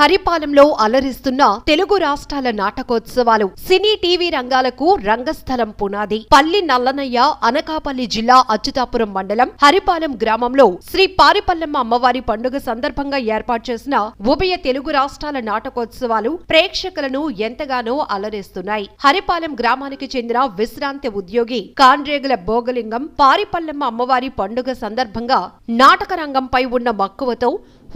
హరిపాలెంలో అలరిస్తున్న తెలుగు రాష్ట్రాల నాటకోత్సవాలు సినీ టీవీ రంగాలకు రంగస్థలం పునాది. పల్లి నల్లనయ్య అనకాపల్లి జిల్లా అచ్యుతాపురం మండలం హరిపాలెం గ్రామంలో శ్రీ పారిపల్లెమ్మ అమ్మవారి పండుగ సందర్భంగా ఏర్పాటు చేసిన ఉభయ తెలుగు రాష్ట్రాల నాటకోత్సవాలు ప్రేక్షకులను ఎంతగానో అలరిస్తున్నాయి. హరిపాలెం గ్రామానికి చెందిన విశ్రాంతి ఉద్యోగి కాండ్రేగుల భోగలింగం పారిపల్లెమ్మ అమ్మవారి పండుగ సందర్భంగా నాటక రంగంపై ఉన్న మక్కువతో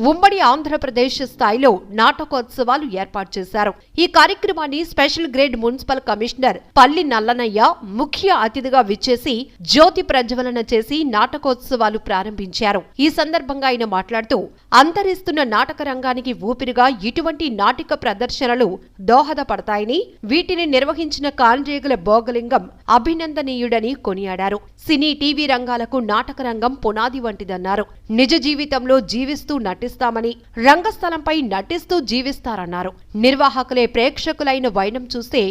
ఉమ్మడి ఆంధ్రప్రదేశ్ స్థాయిలో నాటకోత్సవాలు ఏర్పాటు చేశారు. ఈ కార్యక్రమాన్ని స్పెషల్ గ్రేడ్ మున్సిపల్ కమిషనర్ పల్లి నల్లనయ్య ముఖ్య అతిథిగా విచ్చేసి జ్యోతి ప్రజ్వలన చేసి నాటకోత్సవాలు ప్రారంభించారు. ఈ సందర్భంగా ఆయన మాట్లాడుతూ అంతరిస్తున్న నాటక రంగానికి ఊపిరిగా ఇటువంటి నాటిక ప్రదర్శనలు దోహదపడతాయని, వీటిని నిర్వహించిన కాండ్రేగుల భోగలింగం అభినందనీయుడని కొనియాడారు. సినీ టీవీ రంగాలకు నాటక రంగం పునాది వంటిదన్నారు. నిజ జీవితంలో జీవిస్తూ నటిస్తామని, రంగస్థలంపై నటిస్తూ జీవిస్తారన్నారు. నిర్వాహకులే ప్రేక్షకులైన వైనం చూస్తే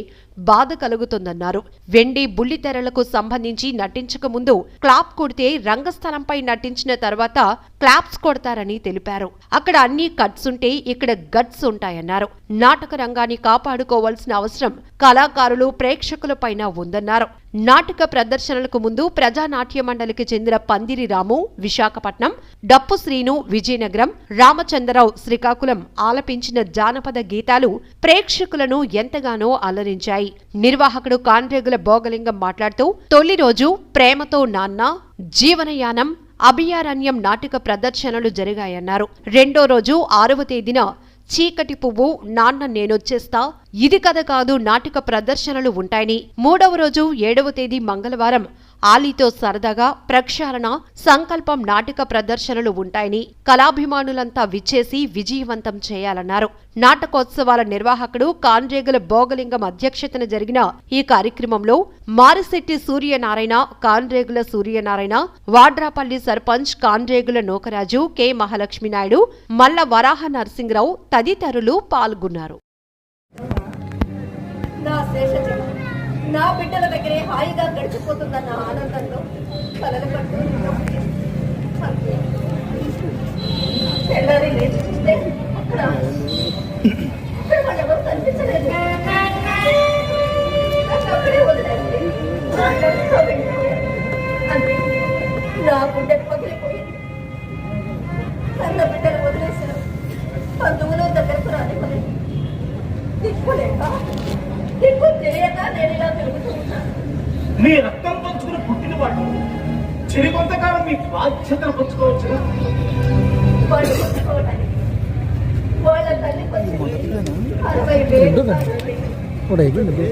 బాధ కలుగుతుందన్నారు. వెండి బుల్లితెరలకు సంబంధించి నటించక ముందు క్లాప్ కొడితే రంగస్థలంపై నటించిన తర్వాత క్లాప్స్ కొడతారని తెలిపారు. అక్కడ అన్ని కట్స్ ఉంటే ఇక్కడ గట్స్ ఉంటాయన్నారు. నాటక రంగాన్ని కాపాడుకోవాల్సిన అవసరం కళాకారులు ప్రేక్షకులపైన ఉందన్నారు. నాటక ప్రదర్శనలకు ముందు ప్రజానాట్య మండలికి చెందిన పందిరి రాము విశాఖపట్నం, డప్పు శ్రీను విజయనగరం, రామచంద్రరావు శ్రీకాకుళం ఆలపించిన జానపద గీతాలు ప్రేక్షకులను ఎంతగానో అలరించాయి. నిర్వాహకుడు కాండ్రేగుల భోగలింగం మాట్లాడుతూ తొలి రోజు ప్రేమతో నాన్న, జీవనయానం, అభయారణ్యం నాటక ప్రదర్శనలు జరిగాయన్నారు. రెండో రోజు 6వ తేదీన చీకటి పువ్వు, నాన్న నేనొచ్చేస్తా, ఇది కథ కాదు నాటక ప్రదర్శనలు ఉంటాయని, 3వ రోజు 7వ తేదీ మంగళవారం ఆలీతో సరదాగా, ప్రక్షాళన, సంకల్పం నాటక ప్రదర్శనలు ఉంటాయని కళాభిమానులంతా విచ్చేసి విజయవంతం చేయాలన్నారు. నాటకోత్సవాల నిర్వాహకుడు కాండ్రేగుల భోగలింగం అధ్యక్షతన జరిగిన ఈ కార్యక్రమంలో మారిశెట్టి సూర్యనారాయణ, కాండ్రేగుల సూర్యనారాయణ, వాడ్రాపల్లి సర్పంచ్ కాండ్రేగుల నోకరాజు, కె మహాలక్ష్మి నాయుడు, మల్ల వరాహ నరసింగరావు తదితరులు పాల్గొన్నారు. నా బిడ్డల దగ్గరే హాయిగా గడిచిపోతుందన్న ఆనందంలో కలలు పట్టు తెల్లారి లేచి చూస్తే అక్కడ వాళ్ళెవరు కనిపించలేదు. అక్కడే వదిలేసి అంటే నా గుండె పగిలిపోయింది. కన్న బిడ్డలు వదిలేశారు. బంధువులు దగ్గరకు రానివ్వలేదు. దిక్కులేక దిక్కు తెలియక నేను ఇలా తిరుగుతూ ఉన్నాను. మీ రక్తం పంచుకుని పుట్టిన వాడు చిరి కొంతకాలం మీ బాధ్యతలు పంచుకోవచ్చు. వాళ్ళు పంచుకోవడానికి వాళ్ళ తల్లి పంచుకుంది 60,000.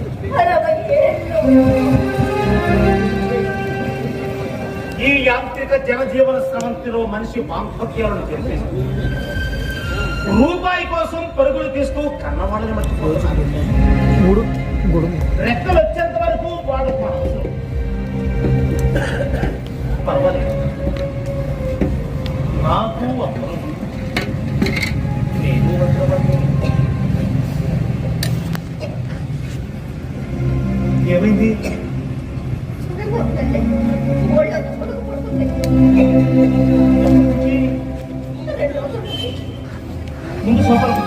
ఈ యాంత్రిక జనజీవన స్రవంతిలో మనిషి బాంధవ్యాలను తెలిపేసి రూపాయి కోసం పరుగులు తీస్తూ కన్నవాళ్ళని మర్చిపోవచ్చు. రెక్కలు వచ్చేంత వరకు వాడు పర్వాలేదు. నాకు అప్పుడు నేను ఏమైంది? ముందు సోఫాలు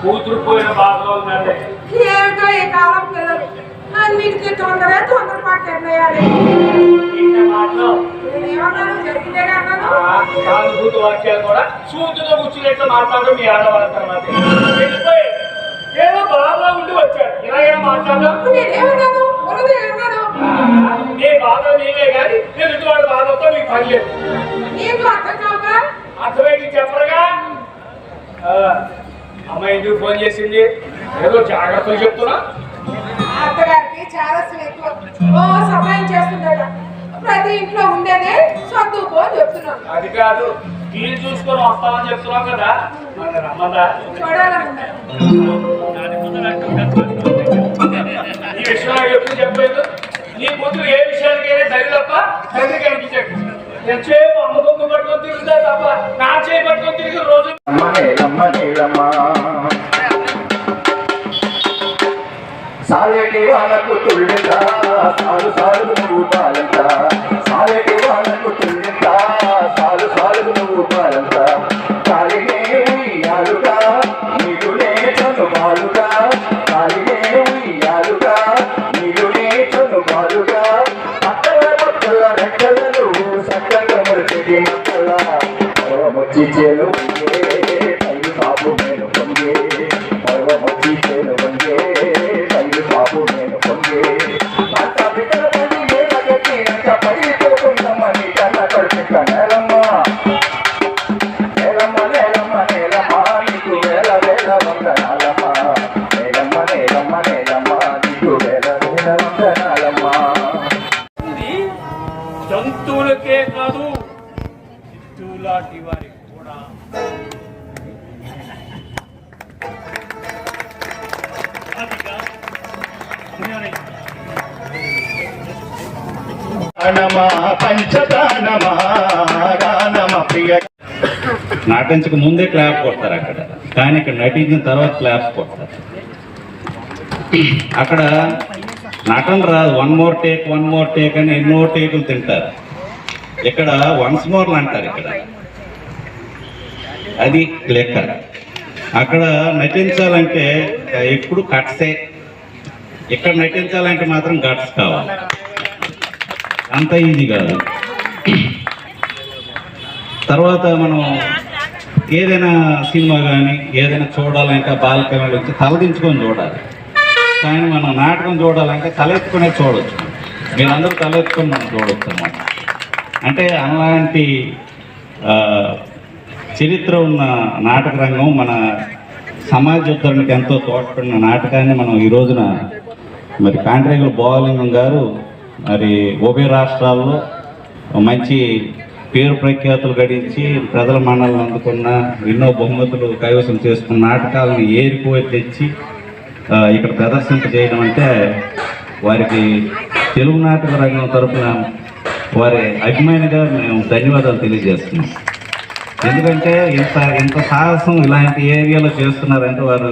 కూతురు పోయిన బాధలో ఏమిటో ఈ కాలం పిల్లలు అన్నిటికీ తొందరపాటు నిర్ణయాలు. నేనేమన్నాను? జరిగిందే అన్నాను. సానుభూతి వాక్యాలు కూడా సూతుతో కూర్చున్నట్లు మాట్లాడడం మీ ఆడవాళ్ళ తర్వాత వెళ్ళిపోయి ఏదో బాధలో ఉండి వచ్చాడు. ఇలాగే మాట్లాడడం నేనేమన్నాను? ఉన్నదేమన్నాను? నీ బాధ నీవే కానీ ఎదుటి వాడి బాధతో నీకు పని లేదు. నీకు అర్థం కావుగా? అర్థమైంది చెప్పరుగా. అమ్మాయి ఎందుకు ఫోన్ చేసింది? ఏదో జాగ్రత్తలు చెప్తున్నా. అత్తగారికి చాలా ఎక్కువ సహాయం చేస్తుందట. ప్రతి ఇంట్లో ఉండేదే సర్దుకో చెప్తున్నాను. అది కాదు, వీలు చూసుకొని వస్తామని చెప్తున్నాం కదా, రమ్మదా చూడాలనుందా? ఈ విషయం ఎప్పుడు చెప్పలేదు. నీ కూతురు ఏ విషయానికైనా తల్లి తప్ప తండ్రి కనిపించండి. ఎంతసేపు అమ్మ దొంగ పట్టుకొని తిరుగుతా తప్ప నా చేయి పట్టుకొని తిరిగి రోజు సాలెటి వాళ్ళకు తుళ్ళిత సాలు సాలుగు నువ్వు పాలంత సాలెటి వాళ్ళకు తుళ్ళిత సాలు సాలుగు నువ్వు పాలంత కాలినే ఉయ్యాలుగా నీలునే చనుబాలుగా కాలినే ఉయ్యాలుగా నీలునే చనుబాలుగా అక్కల పక్కల రెక్కల నువ్వు సక్కగా మరిచి మక్కల వచ్చి చేలు తల్లి బాబు నేను పొంగే వచ్చి చేలు వంగే తల్లి బాబు నేను పొంగే అక్క బిడ్డల పని మేలగట్టి ఇంకా పడిపోతుందమ్మని కన్న కడుపుక నేలమ్మ నేలమ్మ నేలమ్మ నేలమ్మ నీకు వేల వేల వందనాలమ్మ నేలమ్మ నేలమ్మ నేలమ్మ నీకు వేల వేల వందనాలమ్మ. జంతువులకే కాదు లాంటి వారికి కూడా నటించక ముందే క్లాప్ కొడతారు అక్కడ, కానీ ఇక్కడ నటించిన తర్వాత క్లాప్స్ కొడతారు. అక్కడ నటన రాదు, వన్ మోర్ టేక్ అని ఎన్నో టేకులు తింటారు. ఇక్కడ వన్స్ మోర్లు అంటారు. ఇక్కడ అది లెక్క. అక్కడ నటించాలంటే ఎప్పుడు కట్సే, ఇక్కడ నటించాలంటే మాత్రం గట్స్ కావాలి. అంత ఈజీ కాదు. తర్వాత మనం ఏదైనా సినిమా కానీ ఏదైనా చూడాలంటే బాలకమలు వచ్చి తలదించుకొని చూడాలి, కానీ మనం నాటకం చూడాలంటే తలెత్తుకునే చూడవచ్చు. మీరందరూ తలెత్తుకొని మనం చూడవచ్చు అన్నమాట. అంటే అలాంటి చరిత్ర ఉన్న నాటక రంగం మన సమాజ ఉద్ధరణకి ఎంతో తోడ్పడిన నాటకాన్ని మనం ఈ రోజున మరి కాంట్రేగుల బోవలింగం గారు మరి ఉభయ రాష్ట్రాల్లో మంచి పేరు ప్రఖ్యాతులు గడించి ప్రజల మన్నలను అందుకున్న, ఎన్నో బహుమతులు కైవసం చేసుకున్న నాటకాలను ఏరిపోయి తెచ్చి ఇక్కడ ప్రదర్శింప చేయడం అంటే వారికి తెలుగు నాటక రంగం తరఫున వారి అభిమానిగా మేము ధన్యవాదాలు తెలియజేస్తున్నాం. ఎందుకంటే ఇంత సాహసం ఇలాంటి ఏరియాలో చేస్తున్నారంటే వారు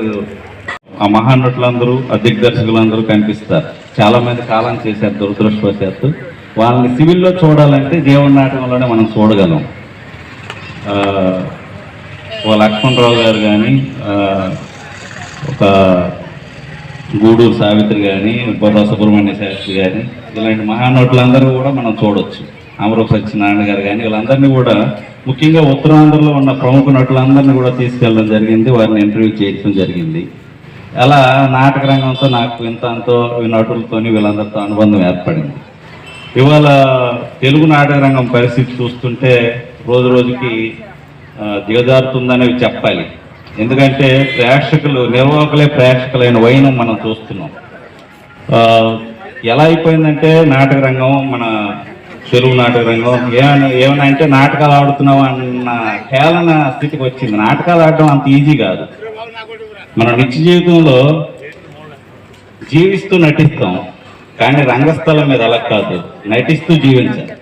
ఆ మహానటులందరూ ఆ దిగ్దర్శకులందరూ కనిపిస్తారు. చాలామంది కాలం చేశారు దురదృష్టవశాత్తు. వాళ్ళని సివిల్లో చూడాలంటే జీవన నాటకంలోనే మనం చూడగలం. ఓ లక్ష్మణరావు గారు కానీ, ఒక గూడూరు సావిత్రి కానీ, బొర్రా సుబ్రహ్మణ్య శాస్త్రి కానీ, ఇలాంటి మహానటులందరూ కూడా మనం చూడవచ్చు. అమరూప సత్యనారాయణ గారు కానీ, వీళ్ళందరినీ కూడా ముఖ్యంగా ఉత్తరాంధ్రలో ఉన్న ప్రముఖ నటులందరినీ కూడా తీసుకెళ్ళడం జరిగింది, వారిని ఇంటర్వ్యూ చేయడం జరిగింది. అలా నాటక రంగంతో నాకు ఇంతంతో ఈ నటులతోని వీళ్ళందరితో అనుబంధం ఏర్పడింది. ఇవాళ తెలుగు నాటక రంగం పరిస్థితి చూస్తుంటే రోజు రోజుకి దిగజారుతుందనేవి చెప్పాలి. ఎందుకంటే నిర్వాహకులే ప్రేక్షకులైన వైనం మనం చూస్తున్నాం. ఎలా అయిపోయిందంటే నాటక రంగం, మన తెలుగు నాటక రంగం ఏమైనా అంటే నాటకాలు ఆడుతున్నాం అన్న హేళన స్థితికి వచ్చింది. నాటకాలు ఆడడం అంత ఈజీ కాదు. మన నిత్య జీవితంలో జీవిస్తూ నటిస్తాం, కానీ రంగస్థలం మీద అలా కాదు, నటిస్తూ జీవించాలి.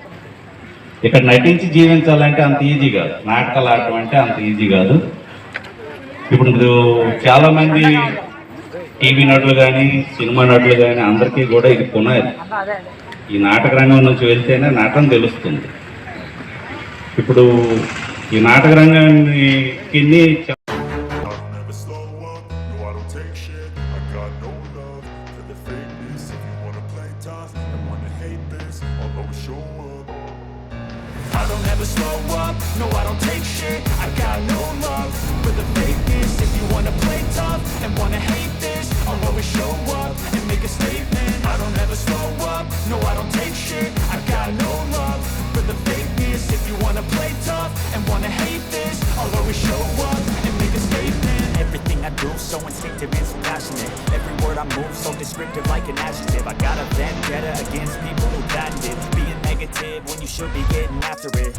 ఇక్కడ నటించి జీవించాలంటే అంత ఈజీ కాదు. నాటకాలు ఆడటం అంటే అంత ఈజీ కాదు. ఇప్పుడు చాలామంది టీవీ నటులు కానీ, సినిమా నటులు కానీ అందరికీ కూడా ఇది పునాది. ఈ నాటక రంగం నుంచి వెళ్తేనే నటన తెలుస్తుంది. ఇప్పుడు ఈ నాటక రంగాన్ని I don't ever slow up, no I don't take shit. I got no love for the fakeness. If you wanna play tough and wanna hate this, I'll always show up and make a statement. I don't ever slow up, no I don't take shit. I got no love for the fakeness. If you wanna play tough and wanna hate this, I'll always show up and make a statement. Everything I do so instinctive and so passionate. Every word I move so descriptive like an adjective. I got a vendetta against people who patented being negative when you should be getting after it.